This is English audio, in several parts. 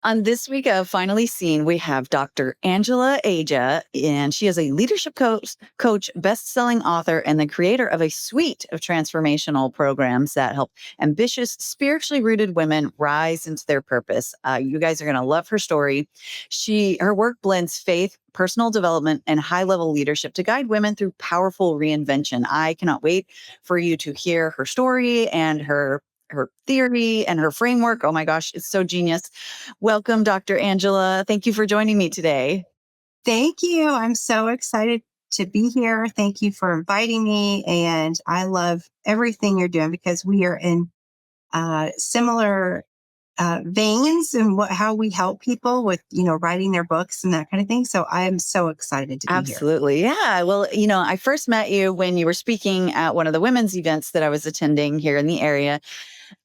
On this week of Finally Seen, we have Dr. Angela Aja, and she is a leadership coach, best-selling author, and the creator of a suite of transformational programs that help ambitious, spiritually rooted women rise into their purpose. You guys are going to love her story. Her work blends faith, personal development, and high-level leadership to guide women through powerful reinvention. I cannot wait for you to hear her story and her theory and her framework. Oh my gosh, it's so genius. Welcome, Dr. Angela. Thank you for joining me today. Thank you. I'm so excited to be here. Thank you for inviting me. And I love everything you're doing because we are in similar veins and how we help people with, writing their books and that kind of thing. So I'm so excited to be here. Absolutely. Yeah. Well, I first met you when you were speaking at one of the women's events that I was attending here in the area.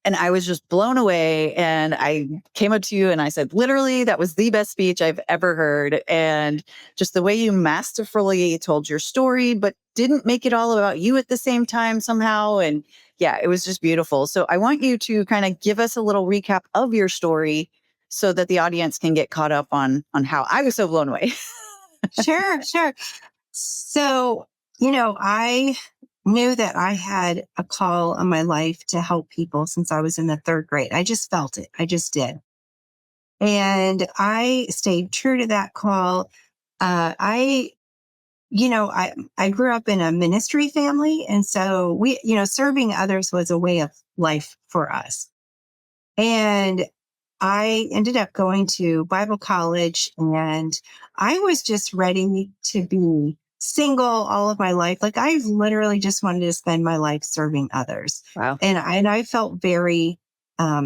And I was just blown away. And I came up to you and I said, literally, that was the best speech I've ever heard. And just the way you masterfully told your story, but didn't make it all about you at the same time somehow. And yeah, it was just beautiful. So I want you to kind of give us a little recap of your story so that the audience can get caught up on how I was so blown away. Sure. So, I knew that I had a call on my life to help people since I was in the third grade. I just felt it. I just did. And I stayed true to that call. I I grew up in a ministry family. And so serving others was a way of life for us. And I ended up going to Bible college and I was just ready to be single all of my life. Like I literally just wanted to spend my life serving others. Wow. And I felt very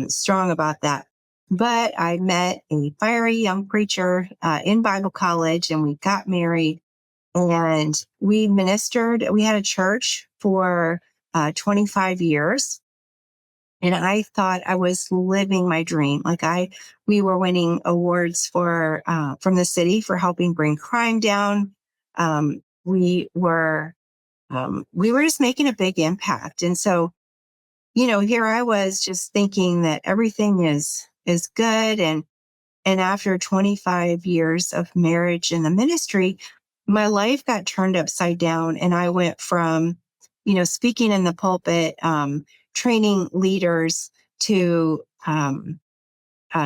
strong about that. But I met a fiery young preacher in Bible college and we got married and we ministered. We had a church for 25 years. And I thought I was living my dream. We were winning awards from the city for helping bring crime down. We were just making a big impact. And so, here I was just thinking that everything is good. And after 25 years of marriage in the ministry, my life got turned upside down. And I went from, speaking in the pulpit, training leaders to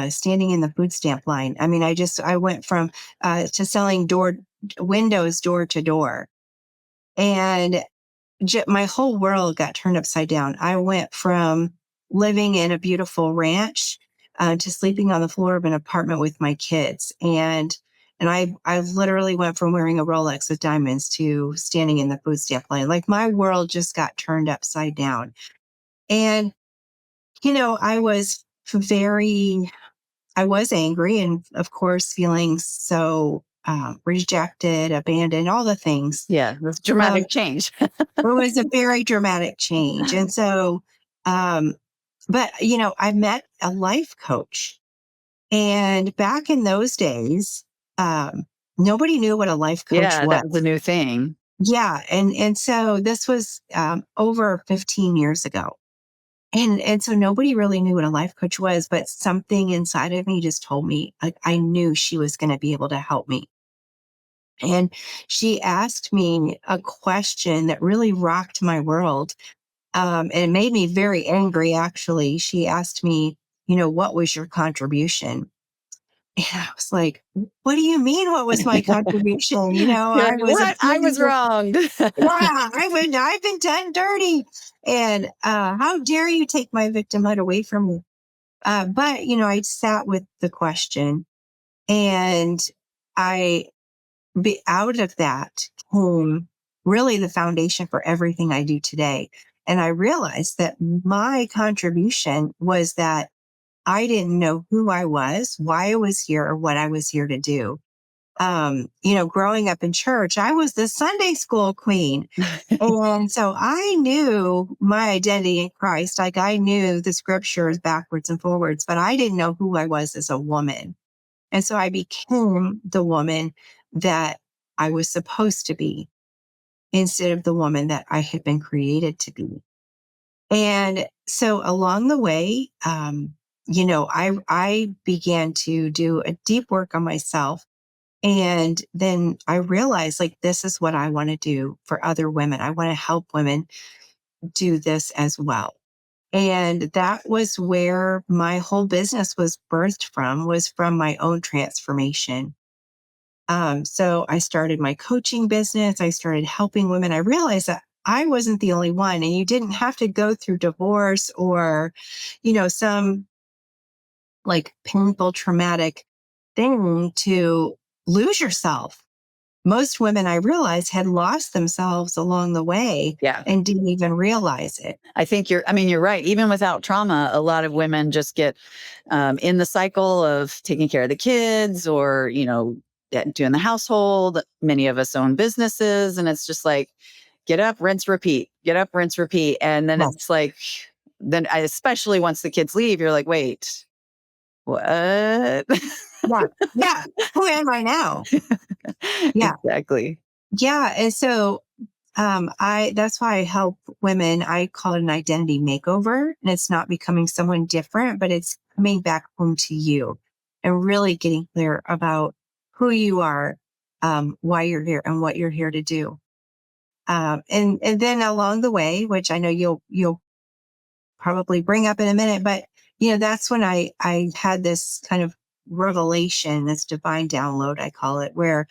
standing in the food stamp line. I mean, I went from to selling windows door to door. And my whole world got turned upside down. I went from living in a beautiful ranch to sleeping on the floor of an apartment with my kids. And I literally went from wearing a Rolex with diamonds to standing in the food stamp line. Like my world just got turned upside down. And, I was angry and of course feeling so rejected, abandoned, all the things. Yeah, that's dramatic change. It was a very dramatic change. And so, but I met a life coach and back in those days, nobody knew what a life coach Yeah, was. that was a new thing. Yeah. And so this was over 15 years ago. And so nobody really knew what a life coach was, but something inside of me just told me, like, I knew she was going to be able to help me. And she asked me a question that really rocked my world. And it made me very angry, actually. She asked me, what was your contribution? And I was like, what do you mean? What was my contribution? You're I like, was a what? I was wrong. yeah, I've been done dirty. And how dare you take my victimhood away from me? But, I sat with the question and out of that came really the foundation for everything I do today. And I realized that my contribution was that I didn't know who I was, why I was here, or what I was here to do. Growing up in church, I was the Sunday school queen. And so I knew my identity in Christ. Like I knew the scriptures backwards and forwards, but I didn't know who I was as a woman. And so I became the woman that I was supposed to be instead of the woman that I had been created to be. And so along the way, I began to do a deep work on myself. And then I realized, like, this is what I want to do for other women. I want to help women do this as well. And that was where my whole business was birthed from, was from my own transformation. So I started my coaching business. I started helping women. I realized that I wasn't the only one, and you didn't have to go through divorce or, some like painful, traumatic thing to lose yourself. Most women, I realized, had lost themselves along the way Yeah. and didn't even realize it. I mean, you're right. Even without trauma, a lot of women just get in the cycle of taking care of the kids or, doing the household. Many of us own businesses, and it's just like, get up, rinse, repeat, get up, rinse, repeat. And then Yes. it's like, especially once the kids leave, you're like, wait, what? Yeah. Yeah. Who am I now? Yeah. Exactly. Yeah. And so that's why I help women. I call it an identity makeover. And it's not becoming someone different, but it's coming back home to you and really getting clear about who you are, why you're here and what you're here to do. And then along the way, which I know you'll probably bring up in a minute, but that's when I had this kind of revelation, this divine download, I call it, where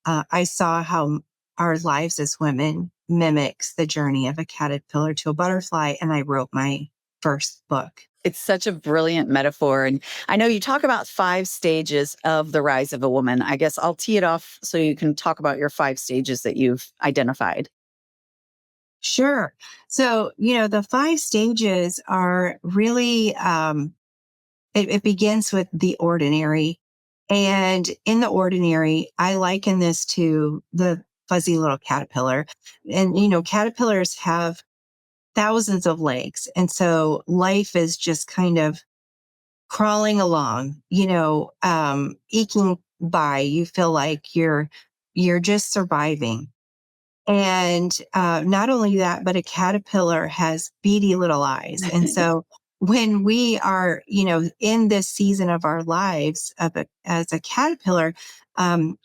I saw how our lives as women mimics the journey of a caterpillar to a butterfly, and I wrote my first book. It's such a brilliant metaphor. And I know you talk about 5 stages of the rise of a woman. I guess I'll tee it off so you can talk about your 5 stages that you've identified. Sure. So, the 5 stages are really, it begins with the ordinary. And in the ordinary, I liken this to the fuzzy little caterpillar. And, caterpillars have thousands of legs. And so life is just kind of crawling along, eking by. You feel like you're just surviving. And not only that, but a caterpillar has beady little eyes. And so when we are, in this season of our lives as a caterpillar,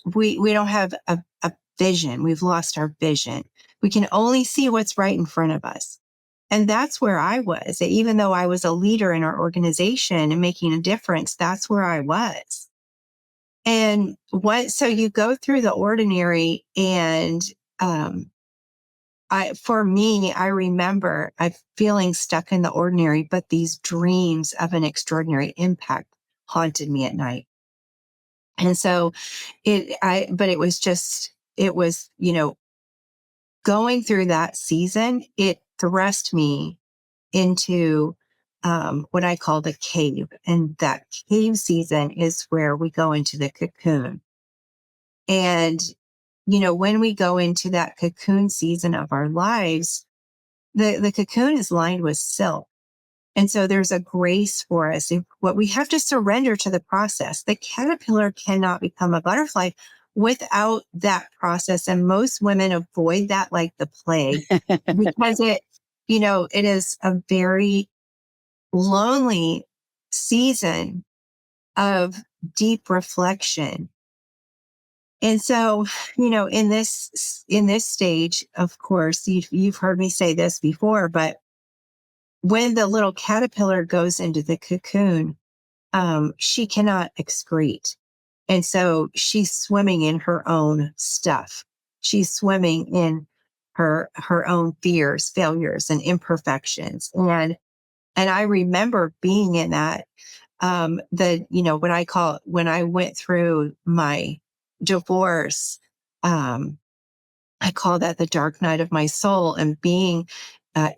we don't have a vision. We've lost our vision. We can only see what's right in front of us. And that's where I was. Even though I was a leader in our organization and making a difference, that's where I was. So you go through the ordinary, and um, for me, I remember I feeling stuck in the ordinary, but these dreams of an extraordinary impact haunted me at night. And so but it was, going through that season, it thrust me into what I call the cave. And that cave season is where we go into the cocoon. And, when we go into that cocoon season of our lives, the cocoon is lined with silk. And so there's a grace for us. What we have to surrender to the process. The caterpillar cannot become a butterfly without that process. And most women avoid that like the plague because it is a very lonely season of deep reflection. And so, in this stage, of course, you've heard me say this before, but when the little caterpillar goes into the cocoon, she cannot excrete. And so she's swimming in her own stuff. She's swimming in her own fears, failures, and imperfections. And I remember being in that, what I call when I went through my divorce, I call that the dark night of my soul. And being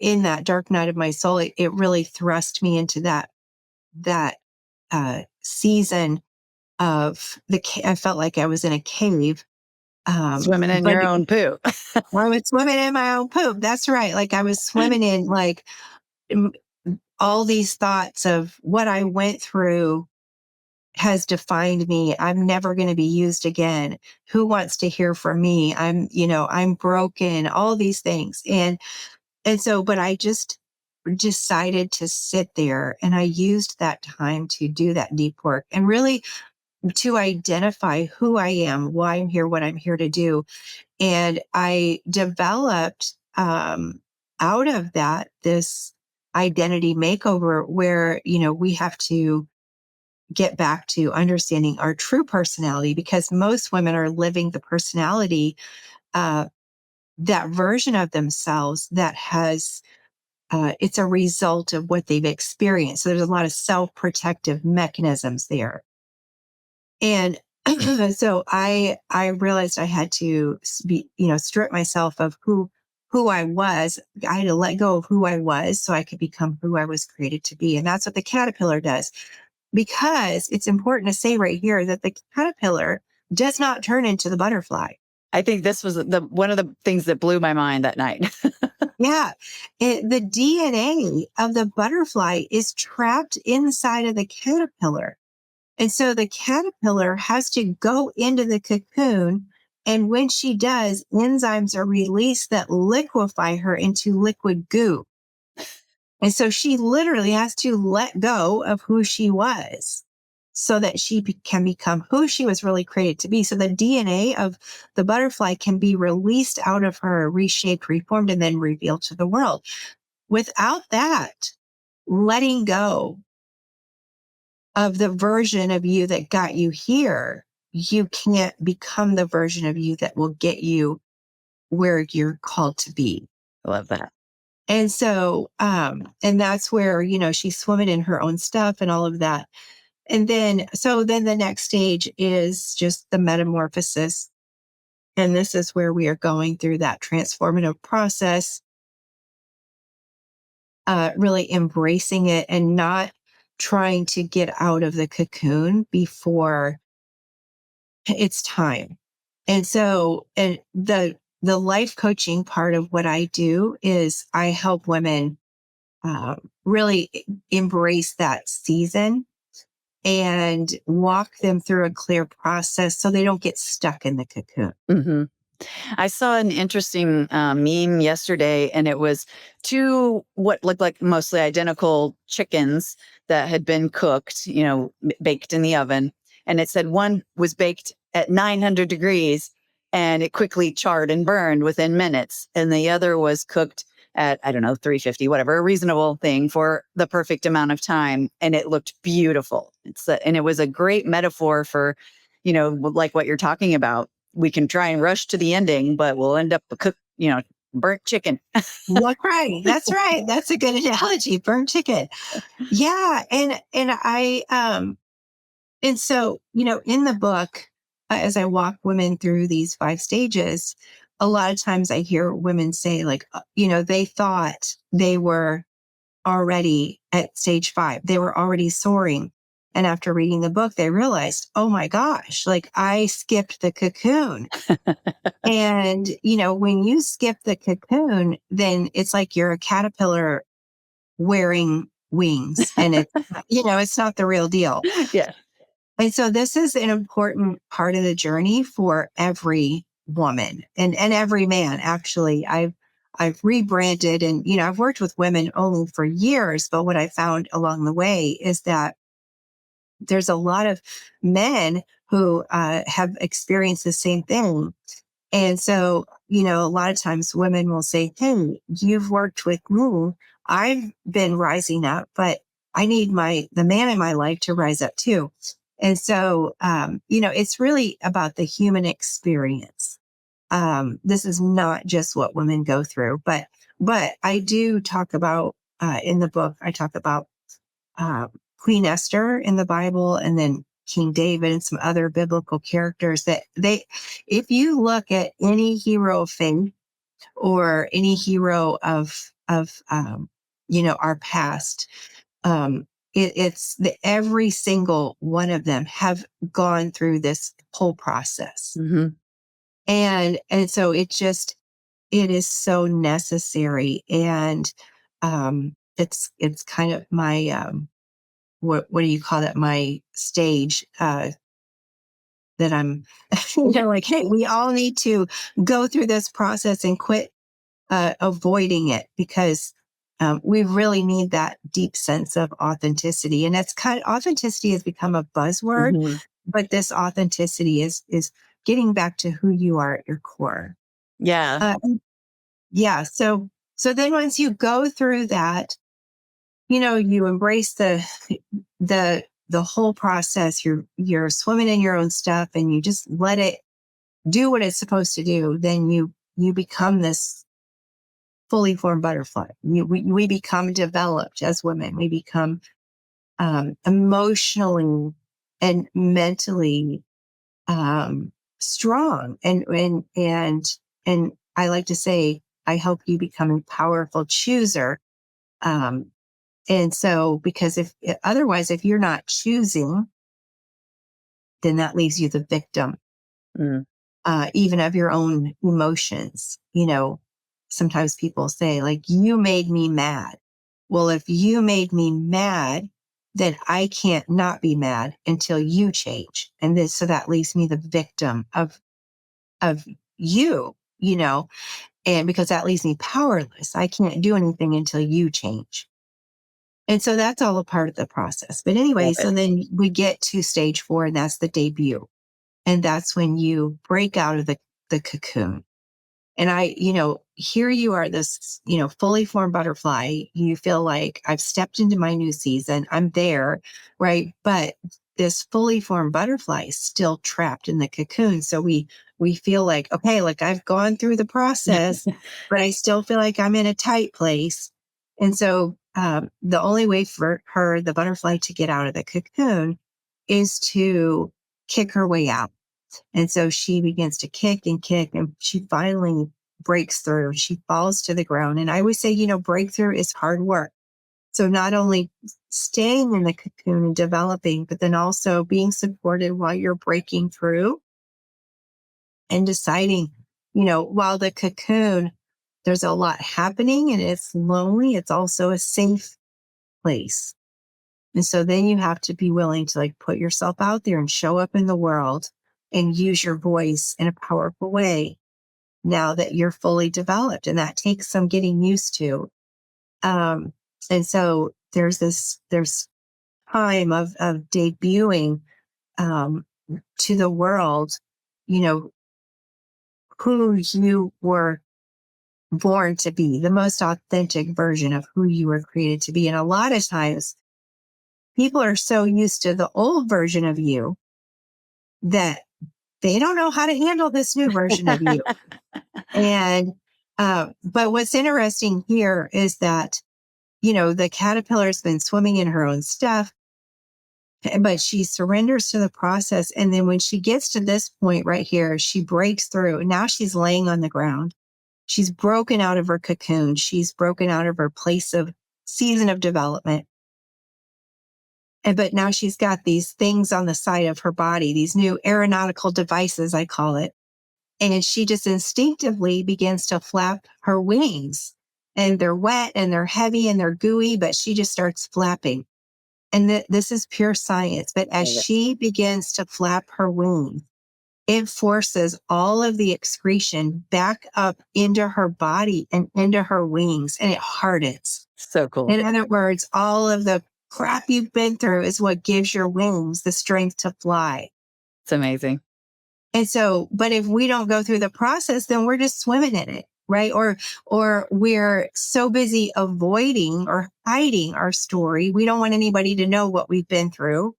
in that dark night of my soul, it really thrust me into that season of I felt like I was in a cave. Swimming in But your own poo. I was swimming in my own poop. That's right. Like I was swimming in like m- all these thoughts of what I went through has defined me. I'm never going to be used again. Who wants to hear from me? I'm broken, all these things. And so, but I just decided to sit there and I used that time to do that deep work and really to identify who I am, why I'm here, what I'm here to do. And I developed out of that this identity makeover where, we have to get back to understanding our true personality because most women are living the personality, uh, that version of themselves that has, it's a result of what they've experienced. So there's a lot of self protective mechanisms there. And so I realized I had to be, strip myself of who I was. I had to let go of who I was so I could become who I was created to be. And that's what the caterpillar does. Because it's important to say right here that the caterpillar does not turn into the butterfly. I think this was one of the things that blew my mind that night. Yeah. The DNA of the butterfly is trapped inside of the caterpillar. And so the caterpillar has to go into the cocoon. And when she does, enzymes are released that liquefy her into liquid goo. And so she literally has to let go of who she was so that she can become who she was really created to be. So the DNA of the butterfly can be released out of her, reshaped, reformed, and then revealed to the world. Without that, letting go of the version of you that got you here, you can't become the version of you that will get you where you're called to be. I love that. And so, and that's where, she's swimming in her own stuff and all of that. And then, so then the next stage is just the metamorphosis. And this is where we are going through that transformative process, really embracing it and not trying to get out of the cocoon before it's time. And so, and the life coaching part of what I do is I help women really embrace that season and walk them through a clear process so they don't get stuck in the cocoon. Hmm. I saw an interesting meme yesterday, and it was two what looked like mostly identical chickens that had been cooked, baked in the oven. And it said one was baked at 900 degrees and it quickly charred and burned within minutes. And the other was cooked at, I don't know, 350, whatever, a reasonable thing for the perfect amount of time. And it looked beautiful. And it was a great metaphor for, like what you're talking about. We can try and rush to the ending, but we'll end up a cooked, burnt chicken. That's right. That's right. That's a good analogy. Burnt chicken. Yeah. And so, in the book, as I walk women through these 5 stages, a lot of times I hear women say, like, they thought they were already at stage 5, they were already soaring. And after reading the book, they realized, oh my gosh, like I skipped the cocoon. And, when you skip the cocoon, then it's like you're a caterpillar wearing wings and it's not the real deal. Yeah. And so this is an important part of the journey for every woman and every man. Actually, I've rebranded and, I've worked with women only for years, but what I found along the way is that there's a lot of men who have experienced the same thing. And so, a lot of times women will say, hey, you've worked with me. I've been rising up, but I need the man in my life to rise up too. And so, it's really about the human experience. This is not just what women go through, but I do talk about, in the book, I talk about, uh, Queen Esther in the Bible and then King David and some other biblical characters that if you look at any hero of faith or any hero of our past, it's every single one of them have gone through this whole process. Hmm. And so it is so necessary. And, it's kind of my, what do you call that? My stage, that I'm, like, hey, we all need to go through this process and quit, avoiding it because we really need that deep sense of authenticity. And authenticity has become a buzzword, Mhm. but this authenticity is getting back to who you are at your core. Yeah. Yeah. So then once you go through that, you embrace the whole process. You're swimming in your own stuff and you just let it do what it's supposed to do. Then you become this fully formed butterfly. We become developed as women. We become emotionally and mentally strong, and I like to say I help you become a powerful chooser. Um, and so, because if otherwise, if you're not choosing, then that leaves you the victim, Mm. even of your own emotions. Sometimes people say, like, you made me mad. Well, if you made me mad, then I can't not be mad until you change. So that leaves me the victim of you, and because that leaves me powerless. I can't do anything until you change. And so that's all a part of the process. But anyway, Love it. so then we get to stage 4, and that's the debut. And that's when you break out of the cocoon. And here you are, this, fully formed butterfly. You feel like I've stepped into my new season. I'm there, right? But this fully formed butterfly is still trapped in the cocoon. So we feel like, okay, like I've gone through the process, but I still feel like I'm in a tight place. And so the only way for her, the butterfly, to get out of the cocoon is to kick her way out. And so she begins to kick and kick, and she finally breaks through. She falls to the ground. And I always say, breakthrough is hard work. So not only staying in the cocoon and developing, but then also being supported while you're breaking through and deciding, while the cocoon, there's a lot happening and it's lonely, it's also a safe place. And so then you have to be willing to, like, put yourself out there and show up in the world and use your voice in a powerful way now that you're fully developed. And that takes some getting used to. Um, and so there's time of debuting um, to the world, you know, who you were born to be, the most authentic version of who you were created to be. And a lot of times people are so used to the old version of you that they don't know how to handle this new version of you. And, but what's interesting here is that, the caterpillar's been swimming in her own stuff, but she surrenders to the process. And then when she gets to this point right here, she breaks through. Now she's laying on the ground. She's broken out of her cocoon. She's broken out of her place of season of development. But now she's got these things on the side of her body, these new aeronautical devices, I call it. And she just instinctively begins to flap her wings. And they're wet and they're heavy and they're gooey, but she just starts flapping. And this is pure science. But as Love it. she begins to flap her wings, it forces all of the excretion back up into her body and into her wings, and it hardens. So cool. In other words, all of the crap you've been through is what gives your wings the strength to fly. It's amazing. And so, but if we don't go through the process, then we're just swimming in it, right? Or we're so busy avoiding or hiding our story. We don't want anybody to know what we've been through.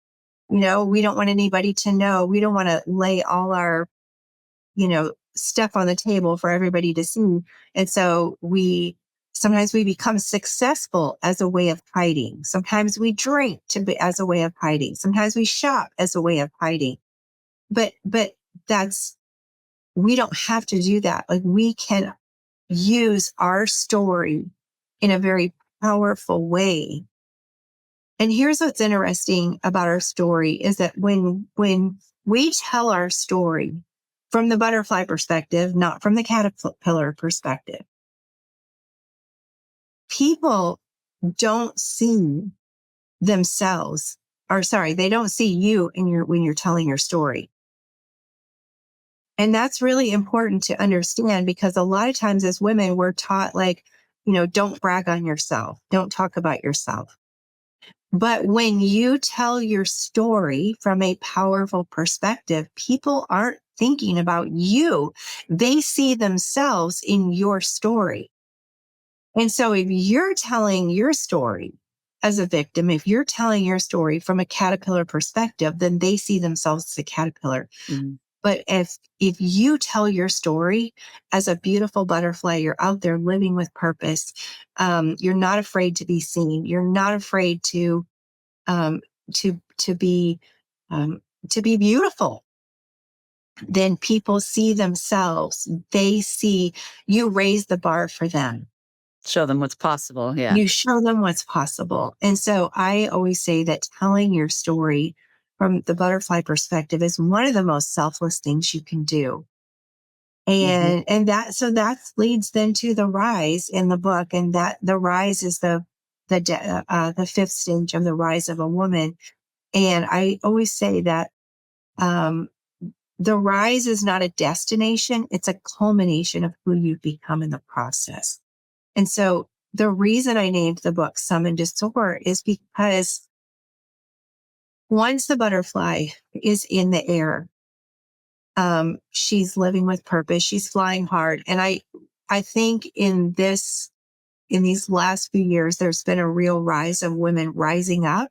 We don't want anybody to know. We don't want to lay all our, stuff on the table for everybody to see. And so sometimes we become successful as a way of hiding. Sometimes we drink as a way of hiding. Sometimes we shop as a way of hiding. But we don't have to do that. Like, we can use our story in a very powerful way. And here's what's interesting about our story is that when we tell our story from the butterfly perspective, not from the caterpillar perspective, people don't see themselves, or sorry, they don't see you when you're telling your story. And that's really important to understand, because a lot of times as women, we're taught, like, don't brag on yourself. Don't talk about yourself. But when you tell your story from a powerful perspective, people aren't thinking about you. They see themselves in your story. And so if you're telling your story as a victim, if you're telling your story from a caterpillar perspective, then they see themselves as a caterpillar. Mhm. But if you tell your story as a beautiful butterfly, you're out there living with purpose. You're not afraid to be seen. You're not afraid um, to be um, to be beautiful. Then people see themselves. They see you raise the bar for them. Show them what's possible. Yeah. You show them what's possible. And so I always say that telling your story from the butterfly perspective is one of the most selfless things you can do. Mhm. And that leads then to the rise in the book. And that the rise is the fifth stage of the rise of a woman. And I always say that, the rise is not a destination. It's a culmination of who you've become in the process. And so the reason I named the book Summoned to Soar is because once the butterfly is in the air, she's living with purpose. She's flying hard. And I think in these last few years, there's been a real rise of women rising up.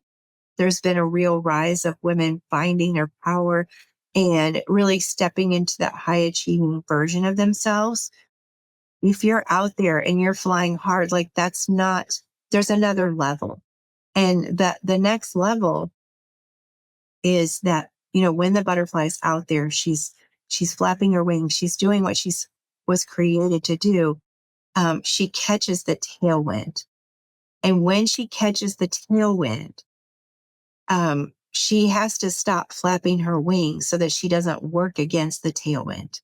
There's been a real rise of women finding their power and really stepping into that high achieving version of themselves. If you're out there and you're flying hard, like there's another level. And that the next level is that, when the butterfly's out there, she's flapping her wings. She's doing what was created to do. She catches the tailwind. And when she catches the tailwind, she has to stop flapping her wings so that she doesn't work against the tailwind.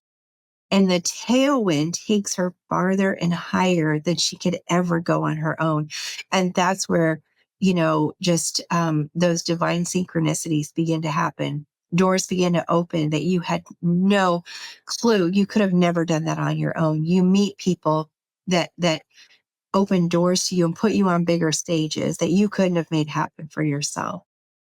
And the tailwind takes her farther and higher than she could ever go on her own. And that's where, just those divine synchronicities begin to happen. Doors begin to open that you had no clue. You could have never done that on your own. You meet people that open doors to you and put you on bigger stages that you couldn't have made happen for yourself.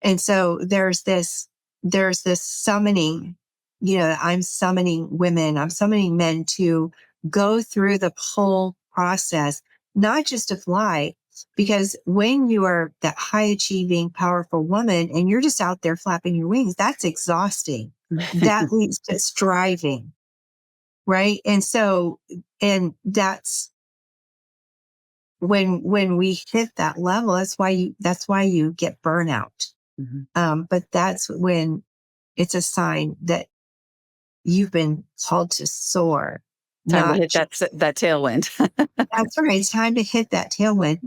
And so there's this summoning, I'm summoning women, I'm summoning men to go through the whole process, not just to fly, because when you are that high achieving, powerful woman and you're just out there flapping your wings, that's exhausting. That leads to striving. Right. And that's when we hit that level, that's why you get burnout. Mhm. But that's when it's a sign that you've been called to soar, Time to not hit that tailwind. that's right. It's time to hit that tailwind.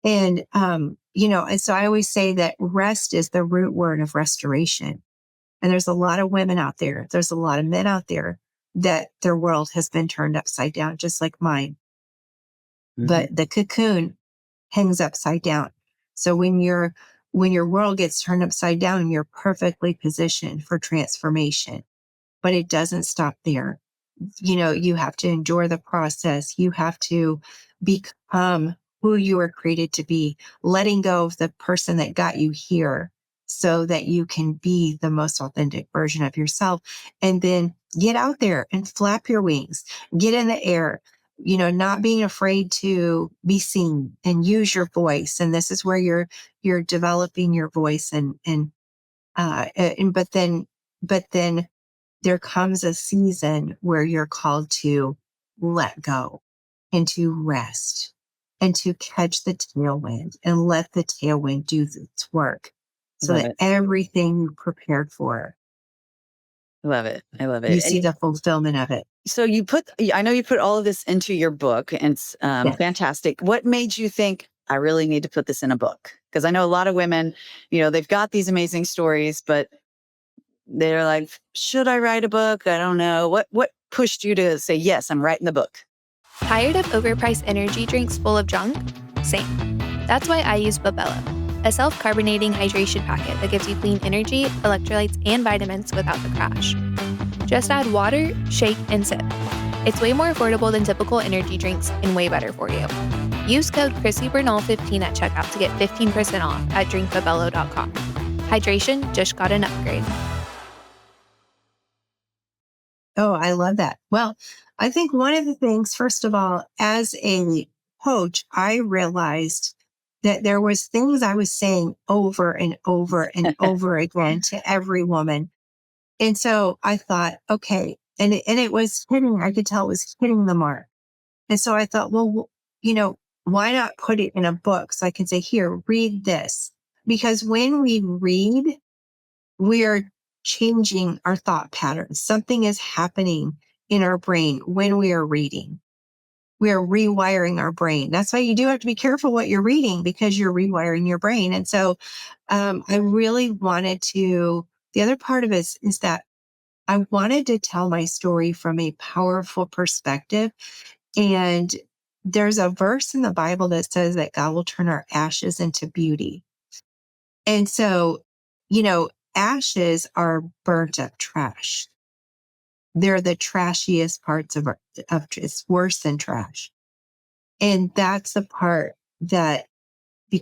And, and so I always say that rest is the root word of restoration. And there's a lot of women out there. There's a lot of men out there that their world has been turned upside down, just like mine. Mhm. But the cocoon hangs upside down. So when your world gets turned upside down, you're perfectly positioned for transformation. But it doesn't stop there. You have to endure the process. You have to become who you were created to be, letting go of the person that got you here so that you can be the most authentic version of yourself. And then get out there and flap your wings, get in the air, not being afraid to be seen and use your voice. And this is where you're developing your voice but then there comes a season where you're called to let go and to rest and to catch the tailwind and let the tailwind do its work so Love that it. everything you prepared for, Love it. I love you it. see And the fulfillment of it. so I know you put all of this into your book, and it's Yes. fantastic. What made you think I really need to put this in a book? Because I know a lot of women, they've got these amazing stories, but they're like, should I write a book? I don't know. What pushed you to say, yes, I'm writing the book? Tired of overpriced energy drinks full of junk? Same. That's why I use Babello, a self-carbonating hydration packet that gives you clean energy, electrolytes, and vitamins without the crash. Just add water, shake, and sip. It's way more affordable than typical energy drinks and way better for you. Use code ChrissyBernal15 at checkout to get 15% off at drinkbabello.com. Hydration just got an upgrade. Oh, I love that. Well, I think one of the things, first of all, as a coach, I realized that there was things I was saying over and over and over again to every woman. And so I thought, okay, and it was hitting, I could tell it was hitting the mark. And so I thought, well, why not put it in a book so I can say, here, read this? Because when we read, we're changing our thought patterns. Something is happening in our brain when we are reading. We are rewiring our brain. That's why you do have to be careful what you're reading, because you're rewiring your brain. And so I really wanted to, the other part of it is that I wanted to tell my story from a powerful perspective. And there's a verse in the Bible that says that God will turn our ashes into beauty. And so, ashes are burnt up trash. They're the trashiest parts of it's worse than trash. And that's the part that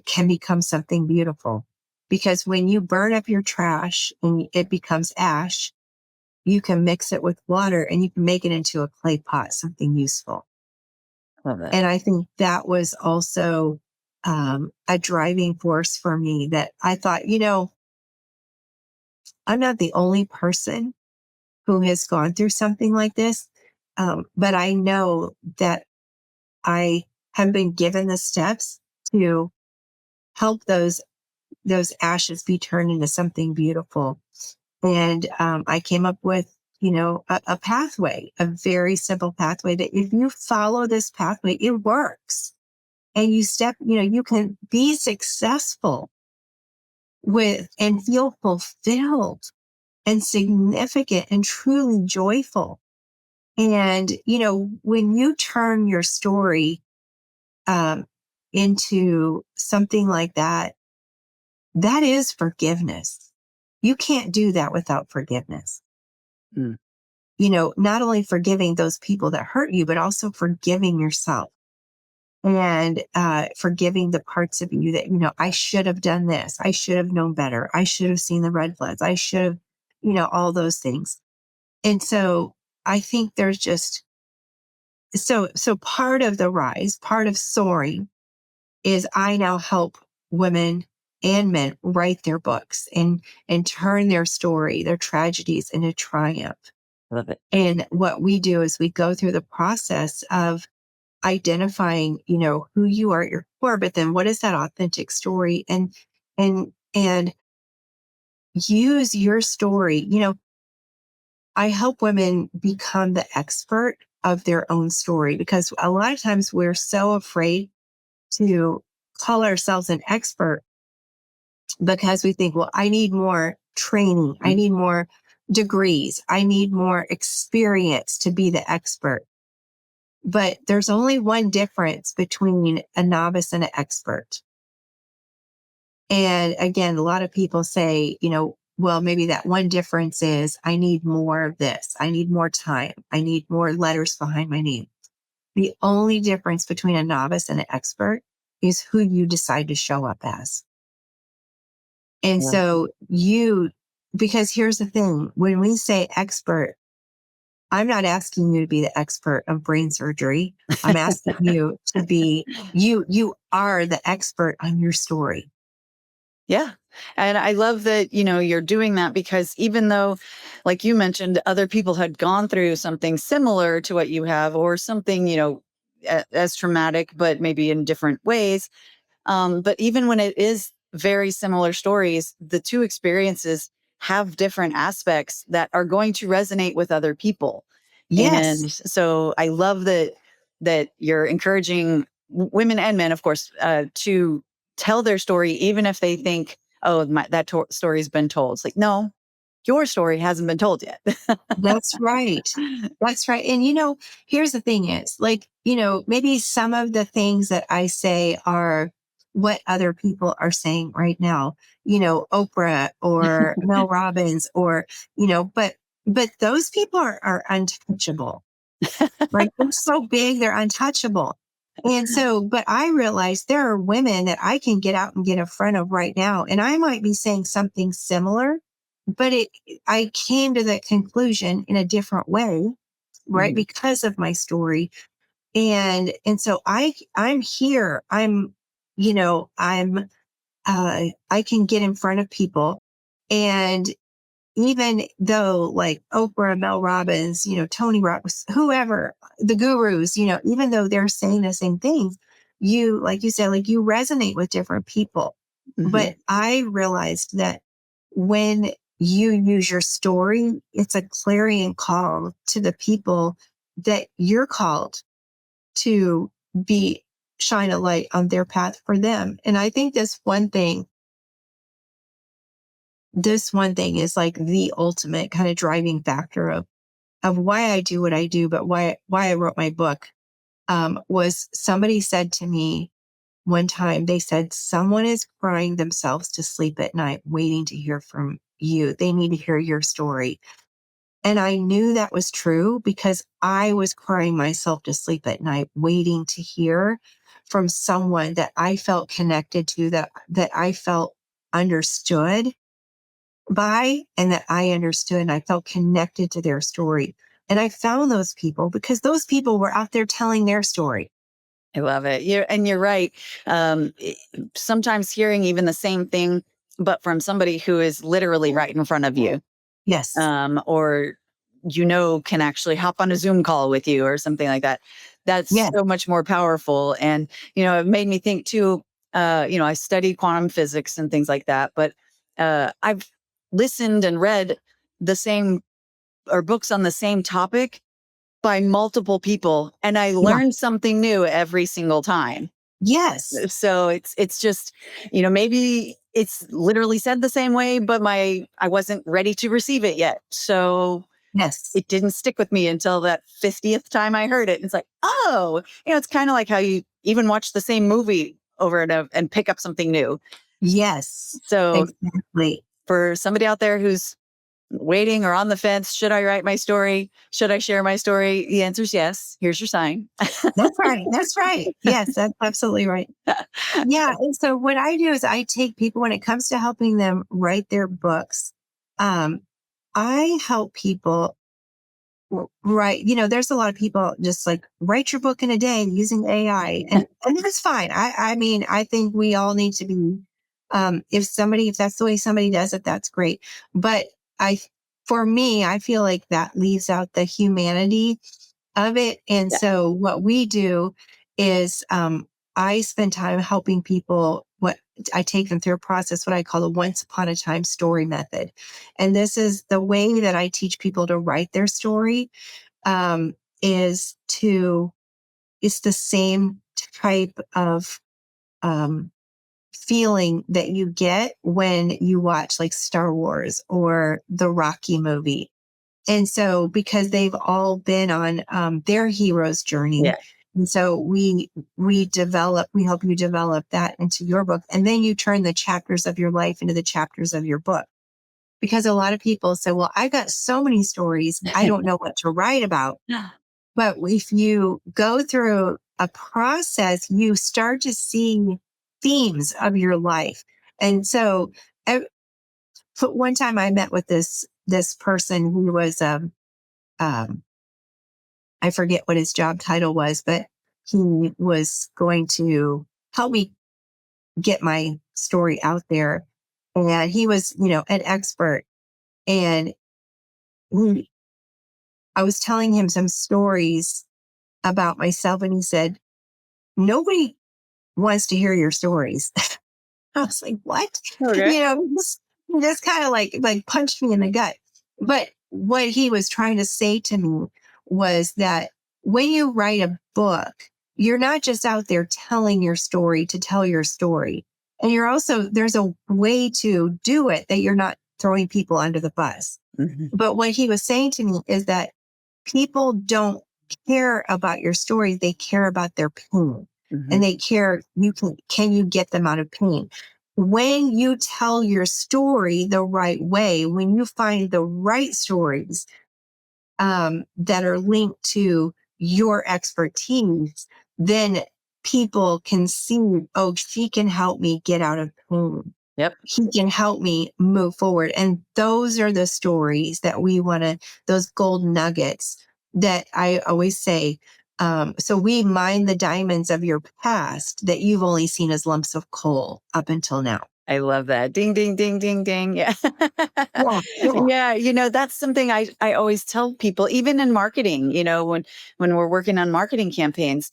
can become something beautiful. Because when you burn up your trash and it becomes ash, you can mix it with water and you can make it into a clay pot, something useful. Love that. And I think that was also a driving force for me, that I thought, I'm not the only person who has gone through something like this. But I know that I have been given the steps to help those ashes be turned into something beautiful. And I came up with, a pathway, a very simple pathway that if you follow this pathway, it works. And you can be successful with and feel fulfilled and significant and truly joyful. And, when you turn your story into something like that, that is forgiveness. You can't do that without forgiveness. Mm. Not only forgiving those people that hurt you, but also forgiving yourself and forgiving the parts of you that, I should have done this. I should have known better. I should have seen the red flags. I should have, all those things. And so I think there's just, so part of the rise, part of soaring is I now help women and men write their books and turn their story, their tragedies into triumph. Love it. And what we do is we go through the process of identifying, who you are at your core, but then what is that authentic story, and use your story. I help women become the expert of their own story, because a lot of times we're so afraid to call ourselves an expert because we think, well, I need more training. I need more degrees. I need more experience to be the expert. But there's only one difference between a novice and an expert. And again, a lot of people say, well, maybe that one difference is I need more of this. I need more time. I need more letters behind my name. The only difference between a novice and an expert is who you decide to show up as. And Yeah. so because here's the thing, when we say expert, I'm not asking you to be the expert of brain surgery. I'm asking you to be, you are the expert on your story. Yeah. And I love that, you're doing that, because even though, like you mentioned, other people had gone through something similar to what you have, or something, as traumatic, but maybe in different ways. But even when it is very similar stories, the two experiences have different aspects that are going to resonate with other people. Yes, And so I love that you're encouraging women and men, of course, to tell their story, even if they think, oh, that story's been told. It's like, no, your story hasn't been told yet. that's right. That's right. And, here's the thing is, like, maybe some of the things that I say are what other people are saying right now, Oprah or Mel Robbins or, but those people are untouchable, right? They're so big, they're untouchable. And so, but I realized there are women that I can get out and get in front of right now. And I might be saying something similar, but I came to that conclusion in a different way, right? Mhm. Because of my story. And so I'm here. I can get in front of people. And even though like Oprah, Mel Robbins, Tony Robbins, whoever, the gurus, even though they're saying the same things, like you said, like you resonate with different people. Mhm. But I realized that when you use your story, it's a clarion call to the people that you're called to be shine a light on their path for them. And I think this one thing is like the ultimate kind of driving factor of why I do what I do, but why I wrote my book, was somebody said to me one time, they said, someone is crying themselves to sleep at night, waiting to hear from you. They need to hear your story. And I knew that was true because I was crying myself to sleep at night, waiting to hear from someone that I felt connected to, that I felt understood by, and that I understood and I felt connected to their story. And I found those people because those people were out there telling their story. I love it. You're right. Sometimes hearing even the same thing, but from somebody who is literally right in front of you, Yes. or can actually hop on a Zoom call with you or something like that. That's Yes. so much more powerful. And it made me think too. I studied quantum physics and things like that, but I've listened and read the same or books on the same topic by multiple people, and I Yeah. learned something new every single time. Yes. So it's just, maybe it's literally said the same way, but I wasn't ready to receive it yet. So Yes. it didn't stick with me until that 50th time I heard it. It's like, oh, it's kind of like how you even watch the same movie over and over and pick up something new. Yes. So Exactly. for somebody out there who's waiting or on the fence, should I write my story? Should I share my story? The answer is yes. Here's your sign. That's right. That's right. Yes, that's absolutely right. Yeah. And so what I do is I take people when it comes to helping them write their books. Um, I help people write, there's a lot of people just like write your book in a day using AI, and that's fine. I mean, I think we all need to be, if that's the way somebody does it, that's great. But I, for me, I feel like that leaves out the humanity of it. And Yeah. so what we do is, I spend time helping people. What I take them through a process, what I call the once upon a time story method. And this is the way that I teach people to write their story, um, is it's the same type of, um, feeling that you get when you watch like Star Wars or the Rocky movie. And so, because they've all been on, their hero's journey. Yeah. And so we help you develop that into your book. And then you turn the chapters of your life into the chapters of your book. Because a lot of people say, well, I got so many stories, I don't know what to write about. But if you go through a process, you start to see themes of your life. And so, one time I met with this person who was, um, I forget what his job title was, but he was going to help me get my story out there. And he was, an expert. And he, I was telling him some stories about myself, and he said, nobody wants to hear your stories. I was like, what? Okay. Just kind of like punched me in the gut. But what he was trying to say to me was that when you write a book, you're not just out there telling your story to tell your story. And there's a way to do it that you're not throwing people under the bus. Mhm. But what he was saying to me is that people don't care about your story. They care about their pain, and Mhm. they care, can you get them out of pain? When you tell your story the right way, when you find the right stories, that are linked to your expertise, then people can see, oh, she can help me get out of pain. Yep. He can help me move forward. And those are the stories that we want to, those gold nuggets that I always say. So we mine the diamonds of your past that you've only seen as lumps of coal up until now. I love that. Ding, ding, ding, ding, ding. Yeah. Yeah, yeah. Yeah. That's something I always tell people, even in marketing, when we're working on marketing campaigns,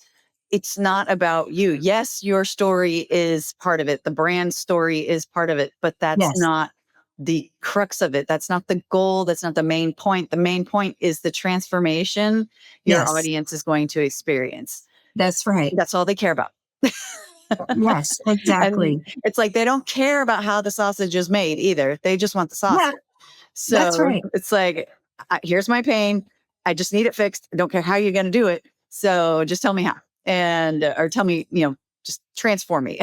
it's not about you. Yes, your story is part of it. The brand story is part of it, but that's Yes, not the crux of it. That's not the goal. That's not the main point. The main point is the transformation your yes, audience is going to experience. that's right. That's all they care about. Yes, And exactly. it's like they don't care about how the sausage is made either. They just want the Yeah, sausage. that's So right. it's like, here's my pain. I just need it fixed. I don't care how you're going to do it. So just tell me how, and or tell me, just transform me.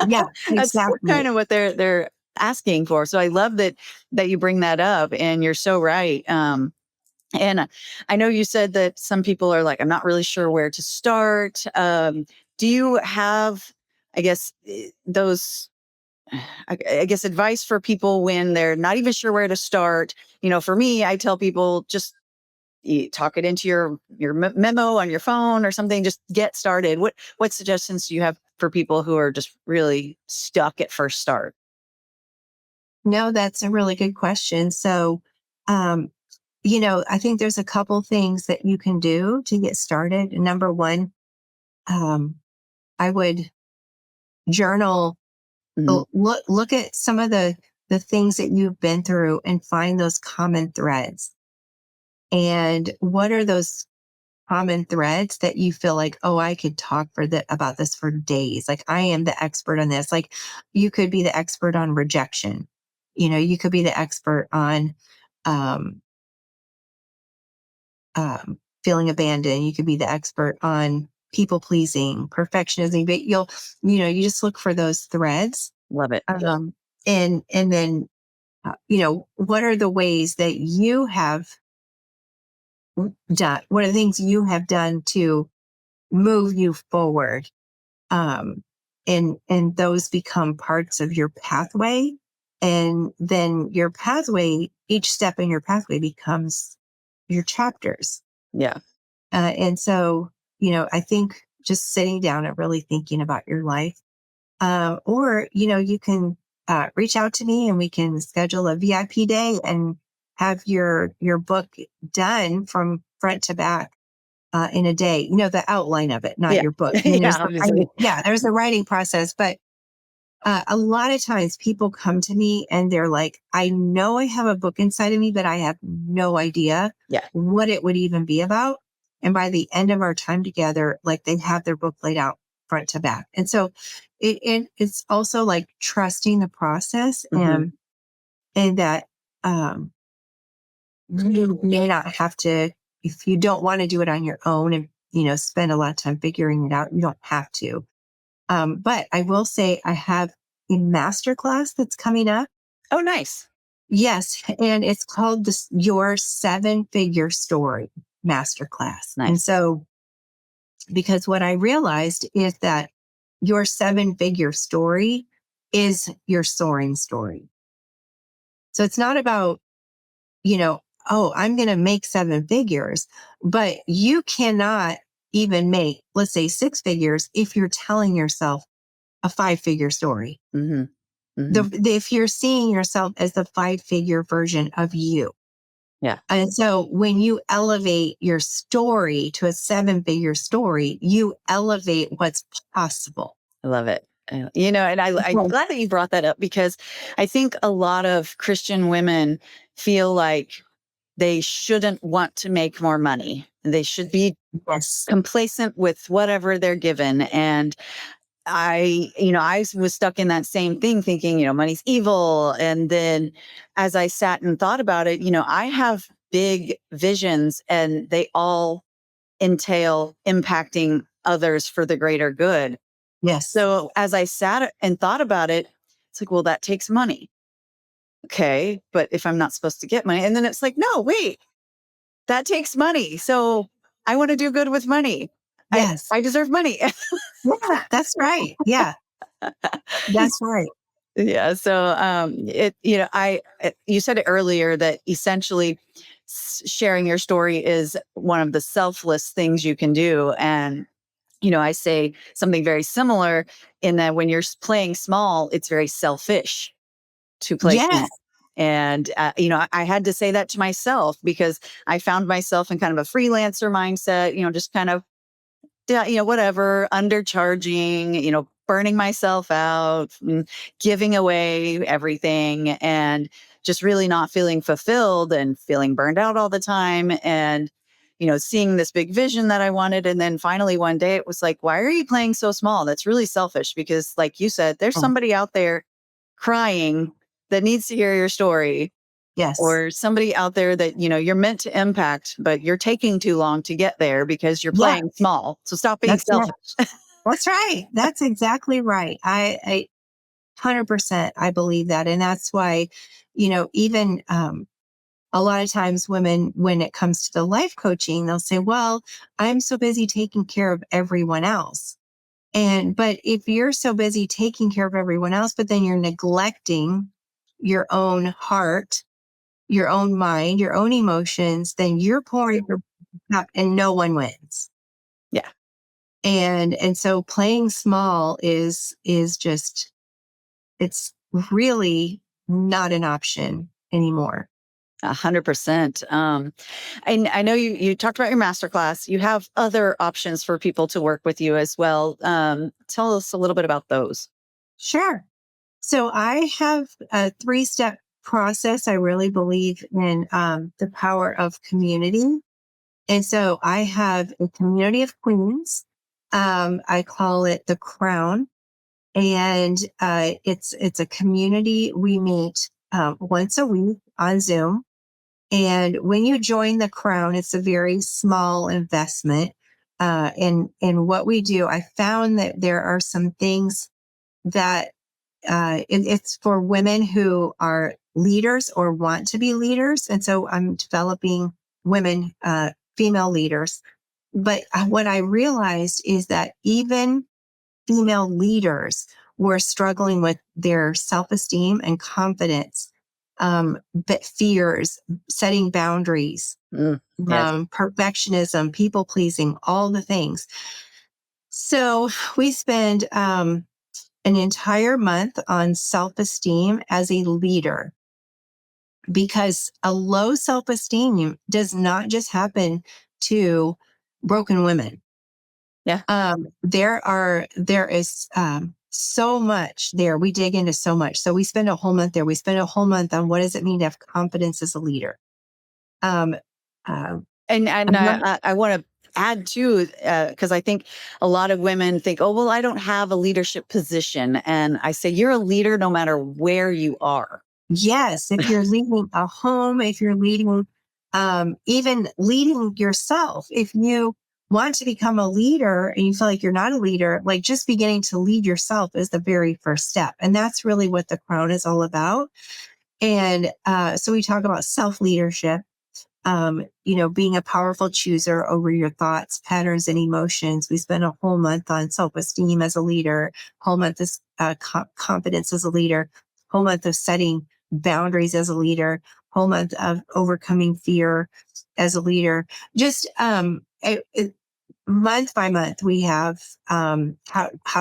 Yeah, That's kind exactly. of what they're asking for. So I love that you bring that up, and you're so right. And I know you said that some people are like, I'm not really sure where to start. Do you have, I guess, those I guess advice for people when they're not even sure where to start? For me, I tell people just talk it into your memo on your phone or something. Just get started. What suggestions do you have for people who are just really stuck at first start? No, that's a really good question. So, um, I think there's a couple things that you can do to get started. Number one, um, I would journal. Mhm. Look at some of the things that you've been through and find those common threads. And what are those common threads that you feel like, oh, I could talk about this for days. Like I am the expert on this. Like you could be the expert on rejection. You could be the expert on um, feeling abandoned. You could be the expert on people pleasing, perfectionism. But you just look for those threads, Love it. and then what are the ways that you have done? What are the things you have done to move you forward? And those become parts of your pathway. And then your pathway, each step in your pathway becomes your chapters. Yeah. And so, I think just sitting down and really thinking about your life, or, you can reach out to me and we can schedule a VIP day and have your book done from front to back in a day, the outline of it, not Yeah. your book. I mean, Yeah. Obviously. there's the writing process, but a lot of times people come to me and they're like, I know I have a book inside of me, but I have no idea Yeah. what it would even be about. And by the end of our time together, like they have their book laid out front to back. And so it's also like trusting the process Hmm. and that you may not have to, if you don't want to do it on your own and, spend a lot of time figuring it out, you don't have to. But I will say I have a masterclass that's coming up. Oh, nice. Yes. And it's called Your 7-Figure Story Masterclass. And Nice. so, because what I realized is that your 7-figure story is your soaring story. So it's not about, oh, I'm going to make 7 figures, but you cannot even make, let's say, 6 figures if you're telling yourself a 5-figure story. Hmm. Hmm. If you're seeing yourself as the 5-figure version of you. Yeah. And so when you elevate your story to a 7-figure story, you elevate what's possible. I love it. And I'm Well, glad that you brought that up, because I think a lot of Christian women feel like they shouldn't want to make more money. They should be yes, complacent with whatever they're given. And I was stuck in that same thing thinking, money's evil. And then as I sat and thought about it, I have big visions and they all entail impacting others for the greater good. yes, So as I sat and thought about it, it's like, well, that takes money. Okay. But if I'm not supposed to get money, and then it's like, no, wait, that takes money. So I want to do good with money. I, yes, I deserve money. Yeah, that's right. Yeah, that's right. Yeah. So, you said it earlier that essentially sharing your story is one of the selfless things you can do. And, I say something very similar in that when you're playing small, it's very selfish to play Yes. small. And, I had to say that to myself because I found myself in kind of a freelancer mindset, just kind of, yeah, whatever, undercharging, burning myself out, giving away everything, and just really not feeling fulfilled and feeling burned out all the time. And, seeing this big vision that I wanted. And then finally one day it was like, why are you playing so small? That's really selfish because, like you said, there's Mm, somebody out there crying that needs to hear your story, yes. or somebody out there that you're meant to impact, but you're taking too long to get there because you're Yeah, playing small. So stop being that's it. selfish. That's right. That's exactly right. I 100% I believe that. And that's why, even a lot of times women, when it comes to the life coaching, they'll say, well, I'm so busy taking care of everyone else. But if you're so busy taking care of everyone else, but then you're neglecting your own heart, your own mind, your own emotions, then you're pouring your cup and no one wins. Yeah, And so playing small is just, it's really not an option anymore. 100%. And I know you talked about your masterclass. You have other options for people to work with you as well. Tell us a little bit about those. Sure. So I have a 3-step process. I really believe in the power of community. And so I have a community of queens. I call it the Crown. And it's a community. We meet once a week on Zoom. And when you join the Crown, it's a very small investment. In what we do, I found that there are some things that it's for women who are leaders or want to be leaders. And so I'm developing women, female leaders. But what I realized is that even female leaders were struggling with their self-esteem and confidence, but fears, setting boundaries, Yes. perfectionism, people pleasing, all the things. So we spend an entire month on self-esteem as a leader, because a low self-esteem does not just happen to broken women. Yeah. There is so much there. We dig into so much. So we spend a whole month there. We spend a whole month on what does it mean to have confidence as a leader. Um, uh, And I want to add too, because I think a lot of women think, oh, well, I don't have a leadership position. And I say, you're a leader no matter where you are. yes, if you're leading a home, if you're leading, even leading yourself, if you want to become a leader and you feel like you're not a leader, like just beginning to lead yourself is the very first step. And that's really what the Crown is all about. And so we talk about self leadership, being a powerful chooser over your thoughts, patterns, and emotions. We spend a whole month on self-esteem as a leader, whole month is confidence as a leader, whole month of setting boundaries as a leader, whole month of overcoming fear as a leader. Just month by month, we have how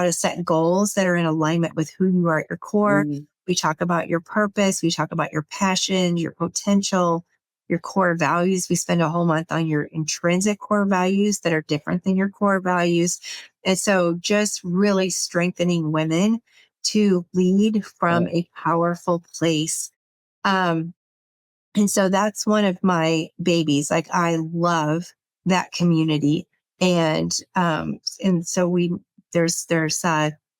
to set goals that are in alignment with who you are at your core. Mm, We talk about your purpose. We talk about your passion, your potential, your core values. We spend a whole month on your intrinsic core values that are different than your core values. And so just really strengthening women to lead from a powerful place. Um, and so that's one of my babies. Like I love that community. And so there's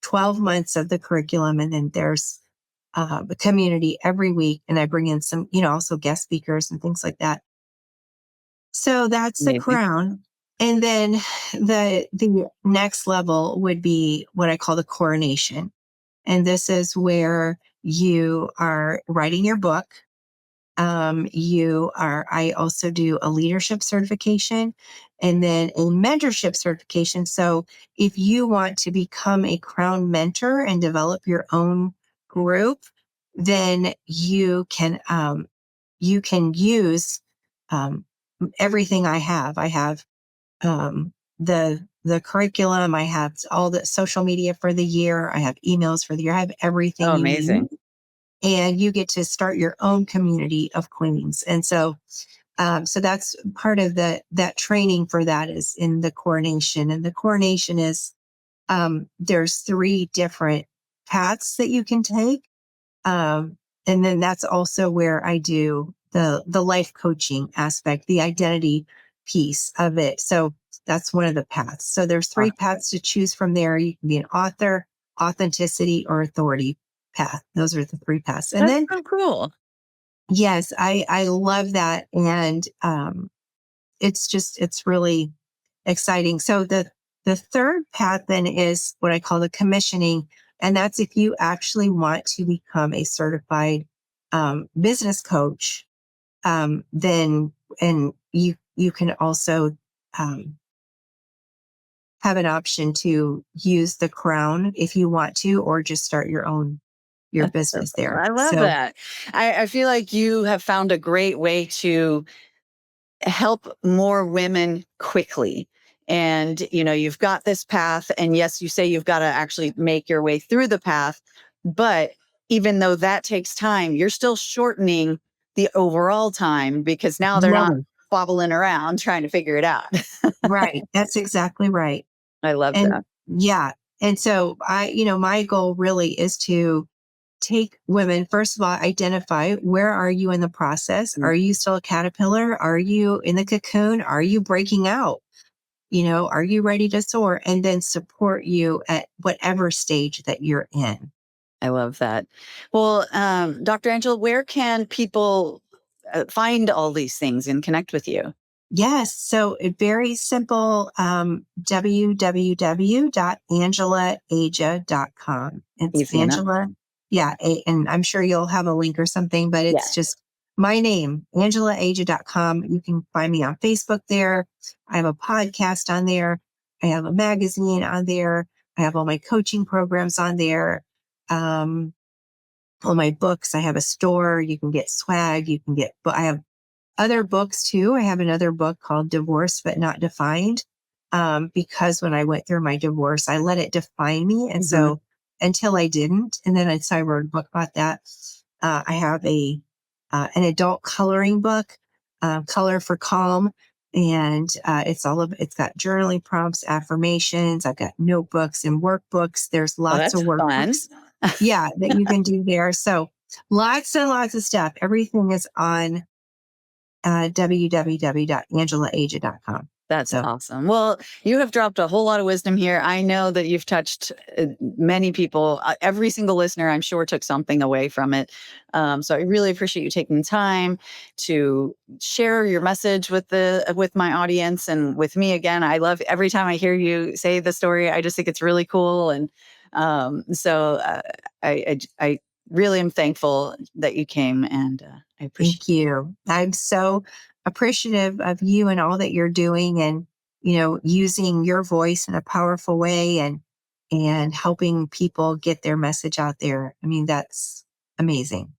12 months of the curriculum, and then there's a community every week. And I bring in some, also guest speakers and things like that. So that's the amazing. Crown. And then the next level would be what I call the coronation. And this is where you are writing your book. I also do a leadership certification and then a mentorship certification. So if you want to become a crown mentor and develop your own group, then you can use, um, everything I have. I have, the curriculum. I have all the social media for the year. I have emails for the year. I have everything Oh, you need, amazing. and you get to start your own community of queens. And so, so that's part of that training for that is in the coronation. And the coronation is, there's 3 different paths that you can take. Um, and then that's also where I do the life coaching aspect, the identity piece of it. So that's one of the paths. So there's 3 paths to choose from there. You can be an author, authenticity, or authority path. Those are the 3 paths. And That's then, so cool. yes, I love that. And, it's really exciting. So the third path then is what I call the commissioning. And that's if you actually want to become a certified, business coach, then, and you can also, um, have an option to use the crown if you want to, or just start your That's so business cool. there. I love So that. I feel like you have found a great way to help more women quickly. And, you've got this path. And yes, you say you've got to actually make your way through the path. But even though that takes time, you're still shortening the overall time because now they're not right, bobbling around trying to figure it out. right. That's exactly right. I love And that. yeah. And so my goal really is to take women, first of all, identify where are you in the process? Mm, Are you still a caterpillar? Are you in the cocoon? Are you breaking out? Are you ready to soar? And then support you at whatever stage that you're in. I love that. Well, Dr. Angela, where can people find all these things and connect with you? Yes. So it very simple. www.angelaaja.com. It's Easy enough. Angela. Yeah. And I'm sure you'll have a link or something, but Yeah. it's just my name, angelaaja.com. You can find me on Facebook there. I have a podcast on there. I have a magazine on there. I have all my coaching programs on there. All my books. I have a store. You can get swag. I have other books too. I have another book called Divorced but Not Defined. Because when I went through my divorce, I let it define me. And Hmm. so until I didn't, and then I wrote a book about that. I have an adult coloring book, Color for Calm. And, it's got journaling prompts, affirmations. I've got notebooks and workbooks. There's Oh, lots of that's fun. workbooks. Yeah, that you can do there. So lots and lots of stuff. Everything is on www.angelaaja.com. That's So, awesome. Well, you have dropped a whole lot of wisdom here. I know that you've touched many people. Every single listener, I'm sure, took something away from it. So I really appreciate you taking the time to share your message with my audience and with me. Again, I love every time I hear you say the story. I just think it's really cool, and I really am thankful that you came, and I appreciate. thank you. I'm so appreciative of you and all that you're doing, and, using your voice in a powerful way, and helping people get their message out there. I mean, that's amazing.